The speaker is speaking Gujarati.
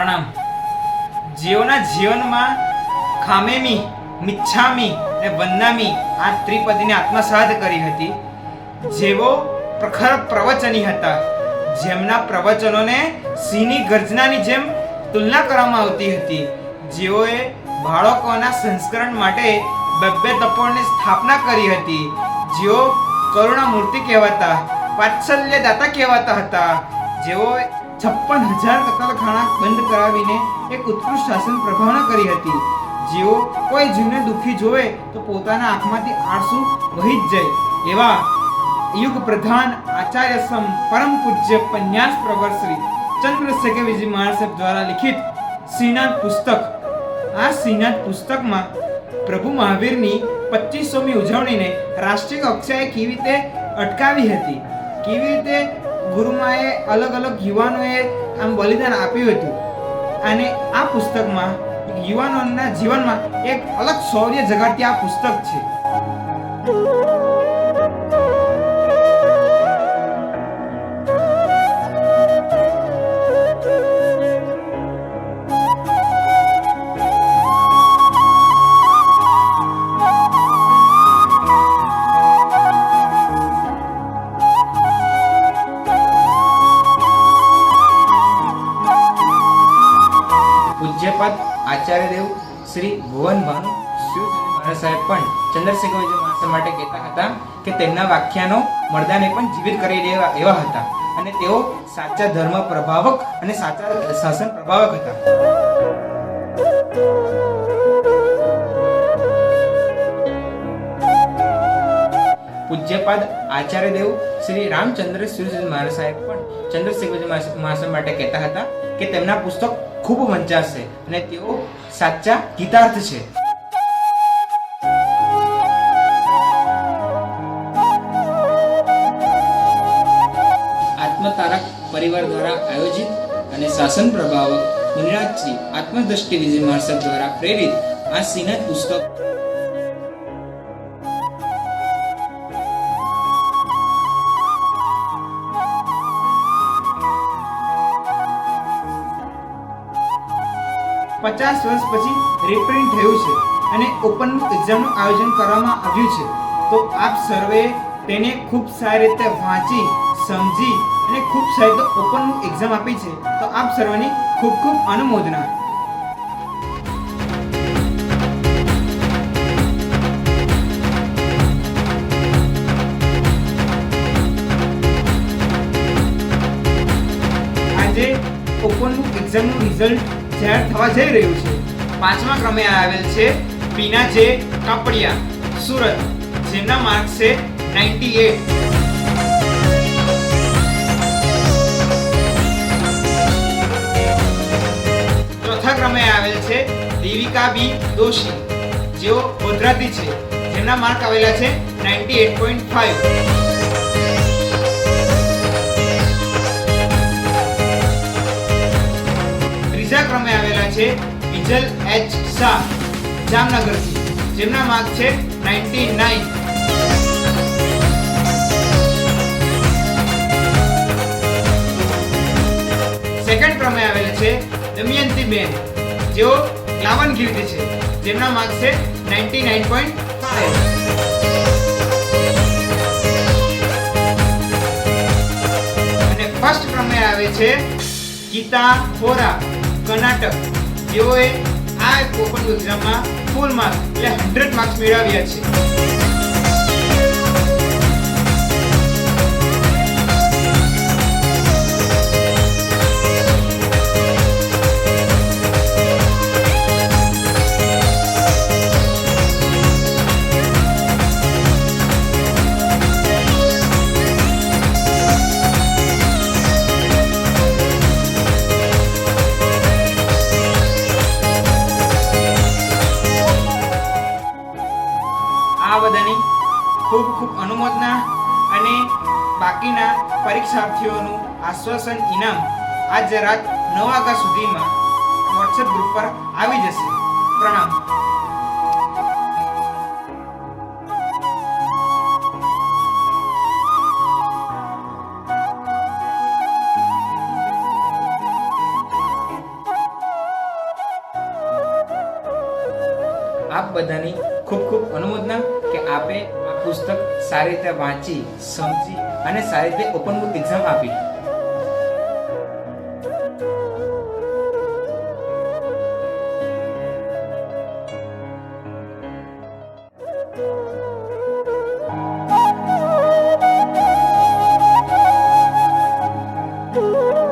પ્રણામ. જેઓના જીવનમાં ખામેમી, મિચ્છામી અને વંદામી આ ત્રિપદીને આત્મસાત કરી હતી, જેઓ પ્રખર પ્રવચની હતા, જેમના પ્રવચનોને સિંહની ગર્જનાની જેમ તુલના કરવામાં આવતી હતી, જેઓએ બાળકોના સંસ્કરણ માટે બે તપોની સ્થાપના કરી હતી, જેઓ કરુણા મૂર્તિ કહેવાતા, વાત્સલ્ય દાતા કહેવાતા હતા, જેઓ 56,000 કતલખાના બંધ કરાવીને એક ઉત્કૃષ્ટ શાસન પ્રભાવના કરી હતી, જેઓ કોઈ જીવને દુઃખી જોવે તો પોતાના આંખમાંથી આંસુ વહી જ જાય એવા યુગ પ્રધાન આચાર્ય સમ પરમ પૂજ્ય પન્યાસ પ્રવર શ્રી ચંદ્રશેખર વિજય મહારાજ સાહેબ દ્વારા લિખિત શ્રીનાથ પુસ્તક. આ શ્રીનાથ પુસ્તકમાં પ્રભુ મહાવીરની 25મી ઉજવણીને રાષ્ટ્રીય કક્ષાએ કેવી રીતે અટકાવી હતી, કેવી રીતે ગુરુમાએ અલગ અલગ યુવાનોએ આમ બલિદાન આપ્યું હતું, અને આ પુસ્તકમાં યુવાનોના જીવનમાં એક અલગ શૌર્ય જગાડતી આ પુસ્તક છે. પૂજ્યપદ આચાર્ય દેવ શ્રી ભુવન ભાનુ શિવજી મહારાજ સાહેબ પણ ચંદ્રશેખર વિજય મહારાજ માટે કહેતા હતા કે તેમના વાખ્યાનો મર્દાને પણ જીવિત કરી દેવા એવા હતા, અને તેઓ સાચા ધર્મ પ્રભાવક અને સાચા શાસન પ્રભાવક હતા. પૂજ્યપદ આચાર્ય દેવ શ્રી રામચંદ્ર શિવજી મહારાજ સાહેબ પણ ચંદ્રશેખર વિજય મહારાજ માટે કહેતા હતા કે તેમના પુસ્તક ખૂબ વંચાશે અને તેઓ સાચા ગીતાર્થ છે. આત્મતારક પરિવાર દ્વારા આયોજિત અને શાસન પ્રભાવક મુનિરાજ શ્રી આત્મદ્રષ્ટિ વિજય મહારાજ દ્વારા પ્રેરિત આ શ્રીનાથ પુસ્તક પચાસ વર્ષ પછી રિપ્રિન્ટ થયું છે અને ઓપન બુક એક્ઝામનું આયોજન કરવામાં આવ્યું છે. તો આપ સર્વે તેને ખૂબ સારી રીતે વાંચી સમજી અને ખૂબ સારી રીતે ઓપન બુક એક્ઝામ આપી છે. તો આપ સર્વની ખૂબ ખૂબ અનુમોદના. આજે ઓપન બુક એક્ઝામનું રિઝલ્ટ જાહેર થવા જઈ રહ્યું છે. 5મા ક્રમે આવેલ છે પીના જે કાપડિયા, સુરત, જેમના માર્ક્સ છે 98. ચોથા ક્રમે આવેલ છે દેવિકા બી દોશી, જેઓ ગોધરાથી છે, જેમના માર્ક આવેલા છે 98.5. ત્રીજા ક્રમે આવેલા છે વિજલ એચ શાહ, જામનગરથી, જેમના માર્ક છે 99. સેકન્ડ ક્રમે આવેલા છે દમયંતી બેન, જેઓ લાવણગીરથી છે, જેમના માર્ક છે 99.5. અને ફર્સ્ટ ક્રમે આવે છે ગીતા હોરા, કર્ણાટક, જેઓએ આ ઓપન એક્ઝામમાં ફૂલ માર્ક્સ એટલે 100 માર્ક્સ મેળવ્યા છે. આ બધાની ખૂબ ખૂબ અનુમોદના અને બાકીના પરીક્ષાર્થીઓનું આશ્વાસન ઇનામ આજ રાત 9 વાગ્યા સુધીમાં વોટ્સએપ ગ્રુપ પર આવી જશે. પ્રણામ. આપ બધાની ખૂબ ખૂબ અનુમોદના કે આપે આ પુસ્તક સારી રીતે વાંચી સમજી અને સારી રીતે ઓપન બુક એક્ઝામ આપી. Thank you.